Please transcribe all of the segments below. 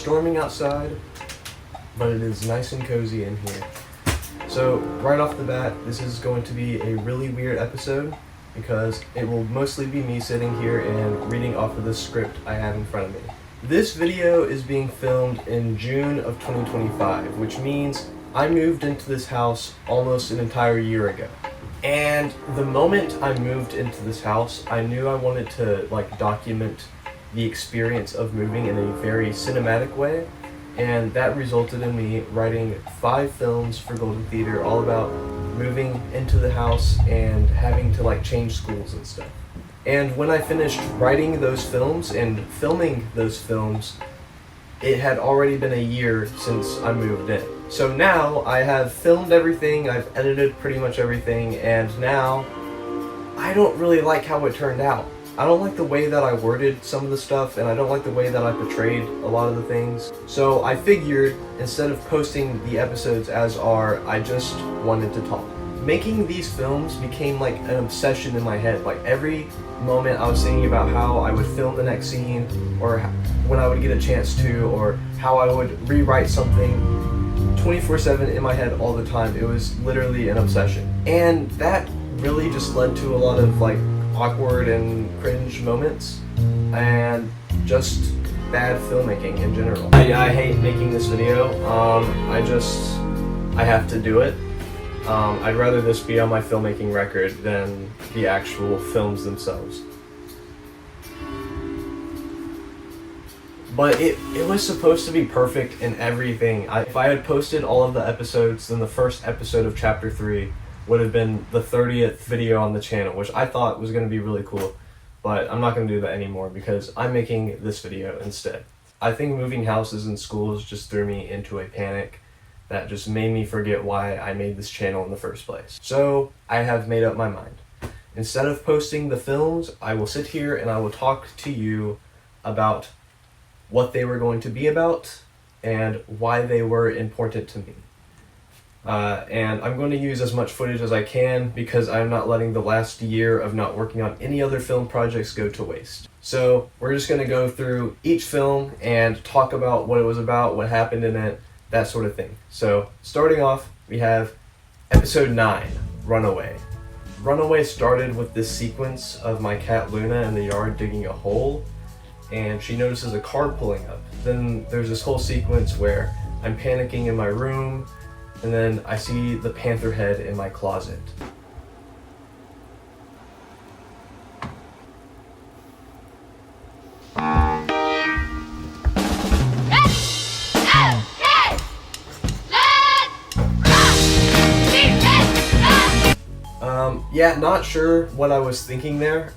storming outside, but it is nice and cozy in here. So right off the bat, this is going to be a really weird episode because it will mostly be me sitting here and reading off of the script I have in front of me. This video is being filmed in June of 2025, which means I moved into this house almost an entire year ago. And the moment I moved into this house, I knew I wanted to document the experience of moving in a very cinematic way, and that resulted in me writing 5 films for Golden Theater all about moving into the house and having to change schools and stuff. And when I finished writing those films and filming those films, it had already been a year since I moved in. So now I have filmed everything, I've edited pretty much everything, and now I don't really like how it turned out. I don't like the way that I worded some of the stuff, and I don't like the way that I portrayed a lot of the things. So I figured, instead of posting the episodes as are, I just wanted to talk. Making these films became like an obsession in my head. Every moment I was thinking about how I would film the next scene, or when I would get a chance to, or how I would rewrite something 24/7 in my head all the time. It was literally an obsession. And that really just led to a lot of awkward and cringe moments, and just bad filmmaking in general. I hate making this video. I have to do it. I'd rather this be on my filmmaking record than the actual films themselves. But it was supposed to be perfect in everything. If I had posted all of the episodes, then the first episode of Chapter 3 would have been the 30th video on the channel, which I thought was going to be really cool. But I'm not going to do that anymore because I'm making this video instead. I think moving houses and schools just threw me into a panic that just made me forget why I made this channel in the first place. So I have made up my mind. Instead of posting the films, I will sit here and I will talk to you about what they were going to be about and why they were important to me. And I'm going to use as much footage as I can because I'm not letting the last year of not working on any other film projects go to waste. So we're just going to go through each film and talk about what it was about, what happened in it, that sort of thing. So starting off, we have episode 9, Runaway. Runaway started with this sequence of my cat Luna in the yard digging a hole, and she notices a car pulling up. Then there's this whole sequence where I'm panicking in my room, and then I see the panther head in my closet. Yeah, not sure what I was thinking there.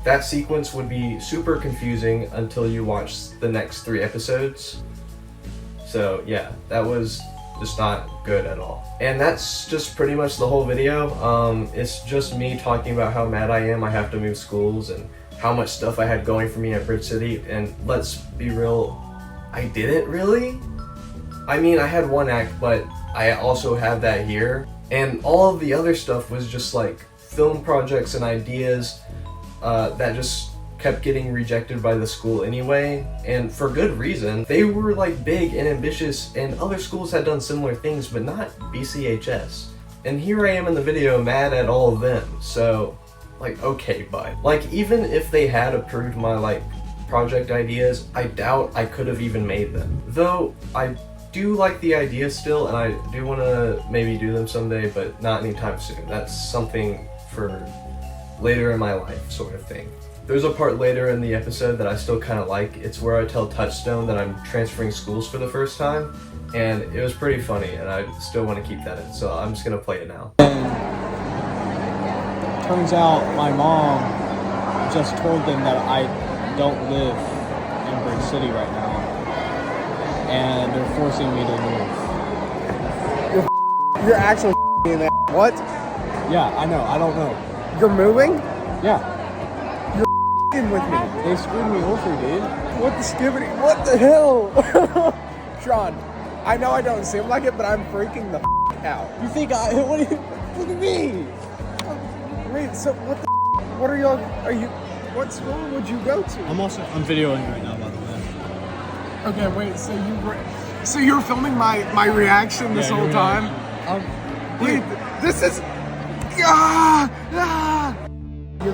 That sequence would be super confusing until you watch the next 3 episodes. So yeah, that was just not good at all. And that's just pretty much the whole video. It's just me talking about how mad I am I have to move schools and how much stuff I had going for me at Bridge City. And let's be real, I didn't really. I mean, I had one act, but I also have that here. And all of the other stuff was just film projects and ideas that just kept getting rejected by the school anyway, and for good reason. They were big and ambitious, and other schools had done similar things, but not BCHS. And here I am in the video mad at all of them, so okay, bye. Even if they had approved my project ideas, I doubt I could have even made them. Though I do like the idea still, and I do want to maybe do them someday, but not anytime soon. That's something for later in my life, sort of thing. There's a part later in the episode that I still kind of like. It's where I tell Touchstone that I'm transferring schools for the first time, and it was pretty funny, and I still want to keep that in, so I'm just going to play it now. And turns out my mom just told them that I don't live in Bridge City right now, and they're forcing me to move. You're actually in that. What? Yeah, I know. I don't know. You're moving? Yeah. You're with me. They screwed me over, dude. What the skibbity? What the hell? Sean, I know I don't seem like it, but I'm freaking the out. You think what do you, look at me. Wait, so what are y'all, what school would you go to? I'm videoing right now, by the way. Okay, wait. So you were filming my reaction this whole time? Wait, this is. You're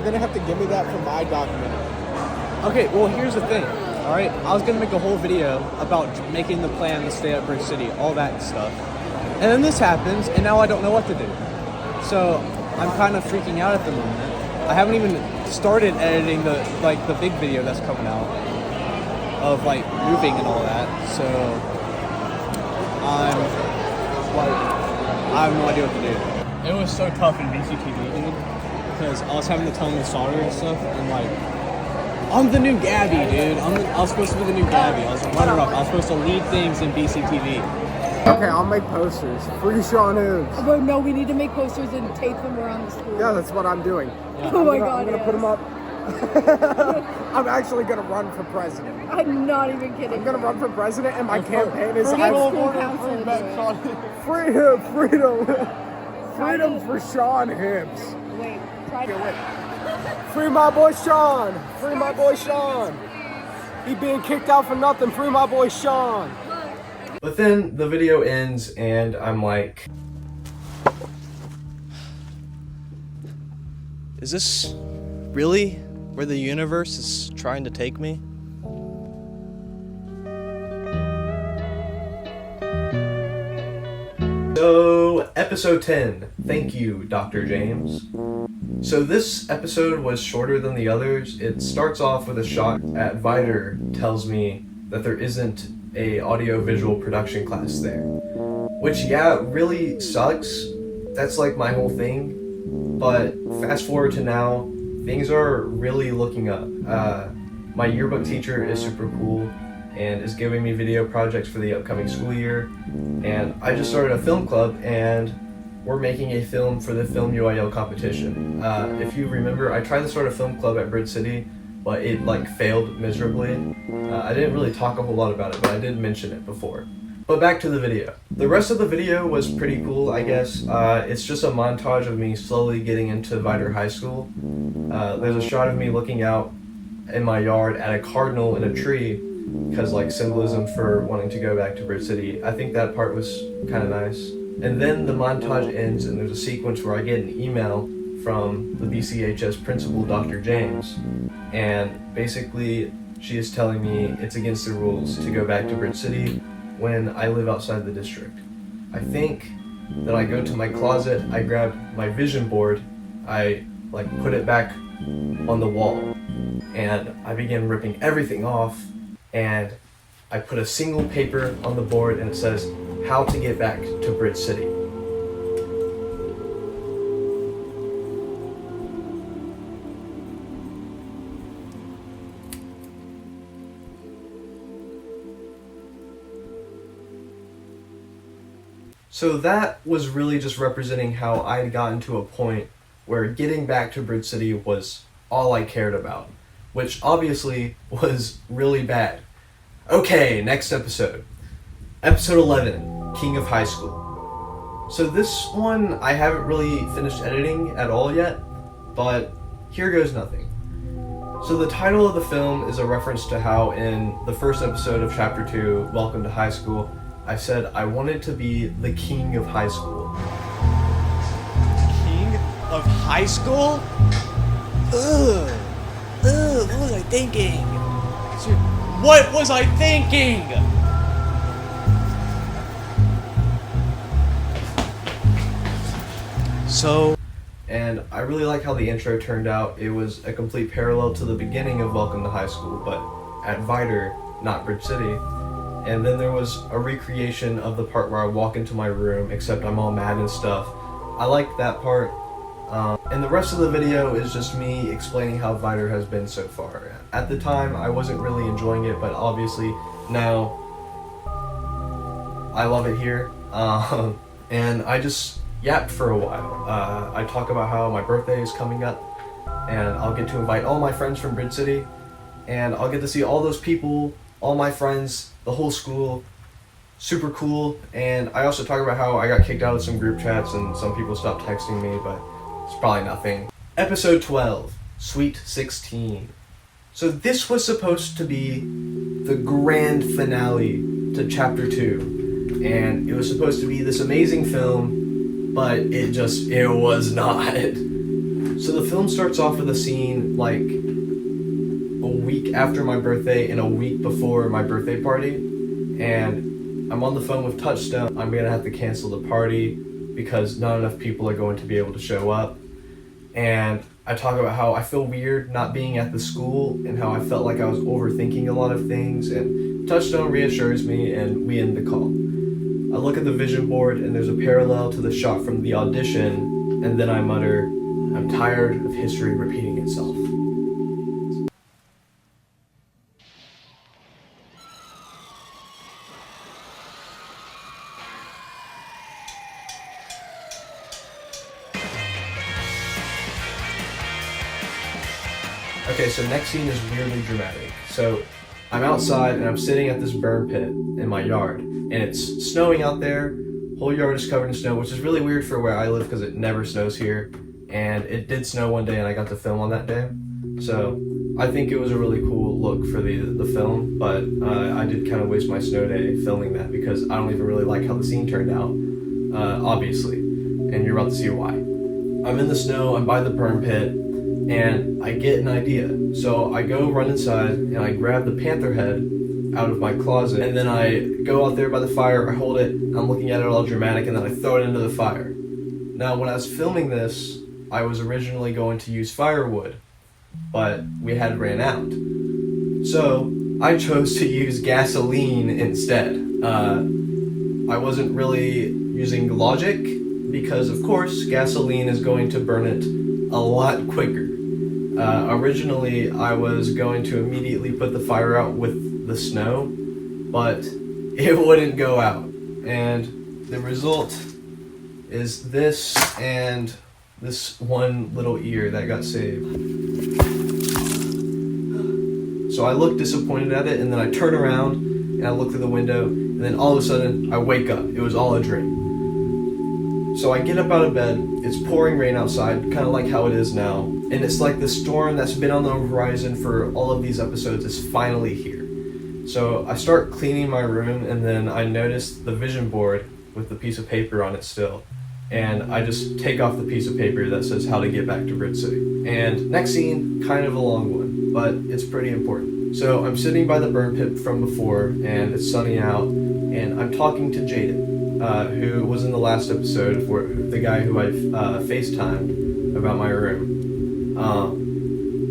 gonna have to give me that for my documentary. Okay, well, here's the thing. All right, I was gonna make a whole video about making the plan to stay at Bridge City, all that stuff, and then this happens, and now I don't know what to do. So I'm kind of freaking out at the moment. I haven't even started editing the big video that's coming out of like moving and all that. So I have no idea what to do. It was so tough in BCTV, dude, because I was having to tell them to solder and stuff, and like, I'm the new Gabby, dude. I was supposed to be the new Gabby. I was a runner-up. I was supposed to lead things in BCTV. Okay, I'll make posters. Free Sean Hoops. But no, we need to make posters and tape them around the school. Yeah, that's what I'm doing. Yeah. Oh my god, I'm gonna put them up. I'm actually gonna run for president. I'm not even kidding. I'm gonna run for president, and my campaign is Forget school council. freedom for Sean Hibbs. Wait, try to Wait. Free my boy Sean. Free my boy Sean. He being kicked out for nothing. Free my boy Sean. But then the video ends and I'm like, Is this really where the universe is trying to take me? so episode 10. Thank you, Dr. James. So this episode was shorter than the others. It starts off with a shot at Viter tells me that there isn't a audio-visual production class there. Which, yeah, really sucks. That's like my whole thing. But fast forward to now, things are really looking up. My yearbook teacher is super cool and is giving me video projects for the upcoming school year. And I just started a film club and we're making a film for the Film UIL competition. If you remember, I tried to start a film club at Bridge City, but it failed miserably. I didn't really talk a whole lot about it, but I did mention it before. But back to the video. The rest of the video was pretty cool, I guess. It's just a montage of me slowly getting into Viter High School. There's a shot of me looking out in my yard at a cardinal in a tree, because symbolism for wanting to go back to Bridge City. I think that part was kind of nice. And then the montage ends and there's a sequence where I get an email from the BCHS principal, Dr. James. And basically, she is telling me it's against the rules to go back to Bridge City when I live outside the district. I think that I go to my closet, I grab my vision board, I put it back on the wall, and I begin ripping everything off, and I put a single paper on the board and it says, "How to get back to Bridge City." So that was really just representing how I had gotten to a point where getting back to Bridge City was all I cared about, which obviously was really bad. Okay, next episode. Episode 11, King of High School. So this one I haven't really finished editing at all yet, but here goes nothing. So the title of the film is a reference to how in the first episode of Chapter 2, Welcome to High School, I said I wanted to be the king of high school. King of high school? Ugh, what was I thinking? What was I thinking? And I really like how the intro turned out. It was a complete parallel to the beginning of Welcome to High School, but at Viter, not Bridge City. And then there was a recreation of the part where I walk into my room, except I'm all mad and stuff. I like that part. And the rest of the video is just me explaining how Viter has been so far. At the time, I wasn't really enjoying it, but obviously now I love it here. And I just yapped for a while. I talk about how my birthday is coming up, and I'll get to invite all my friends from Bridge City, and I'll get to see all those people, all my friends, the whole school. Super cool. And I also talk about how I got kicked out of some group chats and some people stopped texting me, but it's probably nothing. Episode 12, Sweet 16. So this was supposed to be the grand finale to chapter 2, and it was supposed to be this amazing film, but it was not. So the film starts off with a scene like a week after my birthday and a week before my birthday party, and I'm on the phone with Touchstone. I'm gonna have to cancel the party because not enough people are going to be able to show up. And I talk about how I feel weird not being at the school and how I felt like I was overthinking a lot of things, and Touchstone reassures me and we end the call. I look at the vision board and there's a parallel to the shot from the audition, and then I mutter, I'm tired of history repeating itself. Okay, so next scene is weirdly dramatic. So I'm outside and I'm sitting at this burn pit in my yard, and it's snowing out there. Whole yard is covered in snow, which is really weird for where I live because it never snows here. And it did snow one day and I got to film on that day. So I think it was a really cool look for the film, but I did kind of waste my snow day filming that because I don't even really like how the scene turned out, obviously. And you're about to see why. I'm in the snow, I'm by the burn pit, and I get an idea. So I go run inside and I grab the panther head out of my closet, and then I go out there by the fire, I hold it, I'm looking at it all dramatic, and then I throw it into the fire. Now when I was filming this, I was originally going to use firewood, but we had ran out. So I chose to use gasoline instead. I wasn't really using logic because of course gasoline is going to burn it a lot quicker. Originally, I was going to immediately put the fire out with the snow, but it wouldn't go out. And the result is this and this one little ear that got saved. So I look disappointed at it, and then I turn around and I look through the window, and then all of a sudden I wake up. It was all a dream. So I get up out of bed, it's pouring rain outside, kind of like how it is now, and it's like the storm that's been on the horizon for all of these episodes is finally here. So I start cleaning my room, and then I notice the vision board with the piece of paper on it still, and I just take off the piece of paper that says how to get back to Bridge City. And next scene, kind of a long one, but it's pretty important. So I'm sitting by the burn pit from before, and it's sunny out, and I'm talking to Jaden, who was in the last episode, for the guy who I FaceTimed about my room.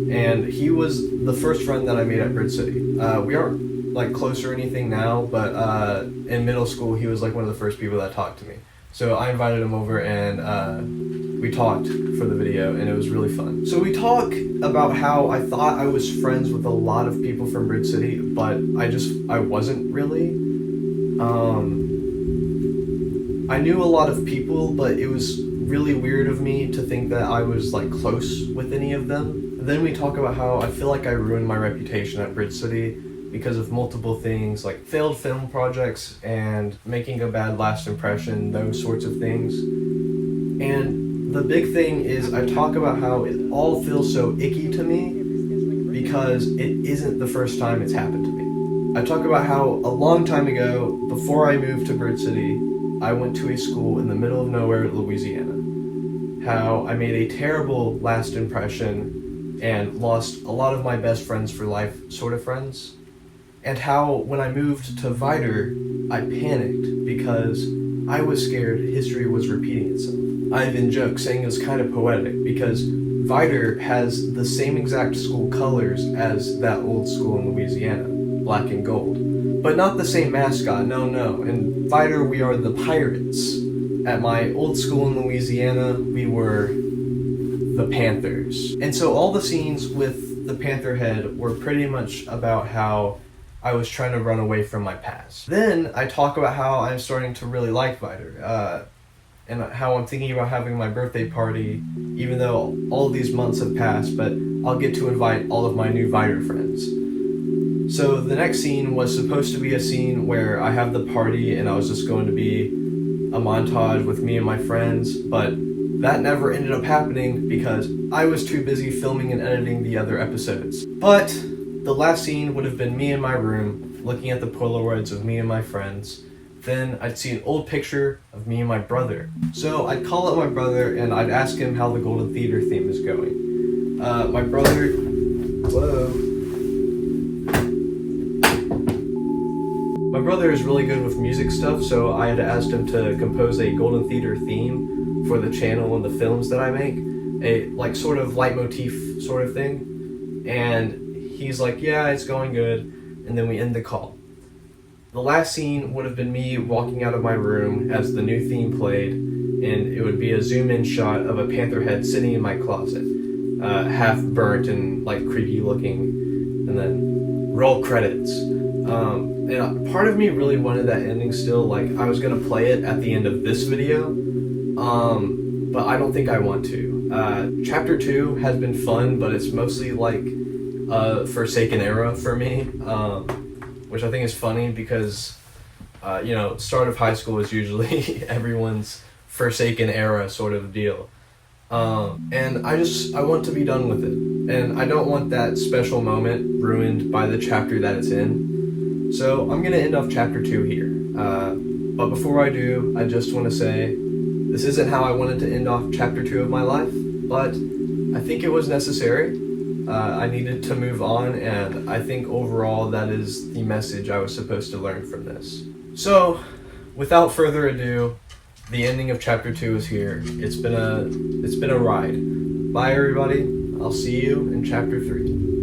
And he was the first friend that I made at Bridge City. We aren't like close or anything now, but in middle school he was like one of the first people that talked to me. So I invited him over and we talked for the video, and it was really fun. So we talk about how I thought I was friends with a lot of people from Bridge City, but I wasn't really. I knew a lot of people, but it was really weird of me to think that I was like close with any of them. Then we talk about how I feel like I ruined my reputation at Bridge City because of multiple things like failed film projects and making a bad last impression, those sorts of things. And the big thing is I talk about how it all feels so icky to me because it isn't the first time it's happened to me. I talk about how a long time ago, before I moved to Bridge City, I went to a school in the middle of nowhere, Louisiana. How I made a terrible last impression and lost a lot of my best friends for life sort of friends. And how when I moved to Vider, I panicked because I was scared history was repeating itself. I even joke saying it was kind of poetic because Vider has the same exact school colors as that old school in Louisiana, black and gold. But not the same mascot, no. In Vider, we are the Pirates. At my old school in Louisiana, we were the Panthers. And so all the scenes with the Panther head were pretty much about how I was trying to run away from my past. Then I talk about how I'm starting to really like Vider, and how I'm thinking about having my birthday party, even though all these months have passed, but I'll get to invite all of my new Vider friends. So the next scene was supposed to be a scene where I have the party and I was just going to be a montage with me and my friends, but that never ended up happening because I was too busy filming and editing the other episodes. But the last scene would have been me in my room, looking at the Polaroids of me and my friends. Then I'd see an old picture of me and my brother. So I'd call up my brother and I'd ask him how the Golden Theater theme is going. My brother, whoa. My brother is really good with music stuff, so I had asked him to compose a Golden Theater theme for the channel and the films that I make. A like sort of leitmotif sort of thing. And he's like, yeah, it's going good. And then we end the call. The last scene would have been me walking out of my room as the new theme played, and it would be a zoom-in shot of a panther head sitting in my closet, half burnt and like creepy looking, and then roll credits. And part of me really wanted that ending still, like I was gonna play it at the end of this video, but I don't think I want to. Chapter 2 has been fun, but it's mostly like a Forsaken era for me. Which I think is funny because, start of high school is usually everyone's Forsaken era sort of deal. And I want to be done with it. And I don't want that special moment ruined by the chapter that it's in. So I'm going to end off chapter 2 here. But before I do, I just want to say, this isn't how I wanted to end off chapter 2 of my life, but I think it was necessary. I needed to move on, and I think overall that is the message I was supposed to learn from this. So, without further ado, the ending of chapter 2 is here. It's been a ride. Bye everybody. I'll see you in chapter 3.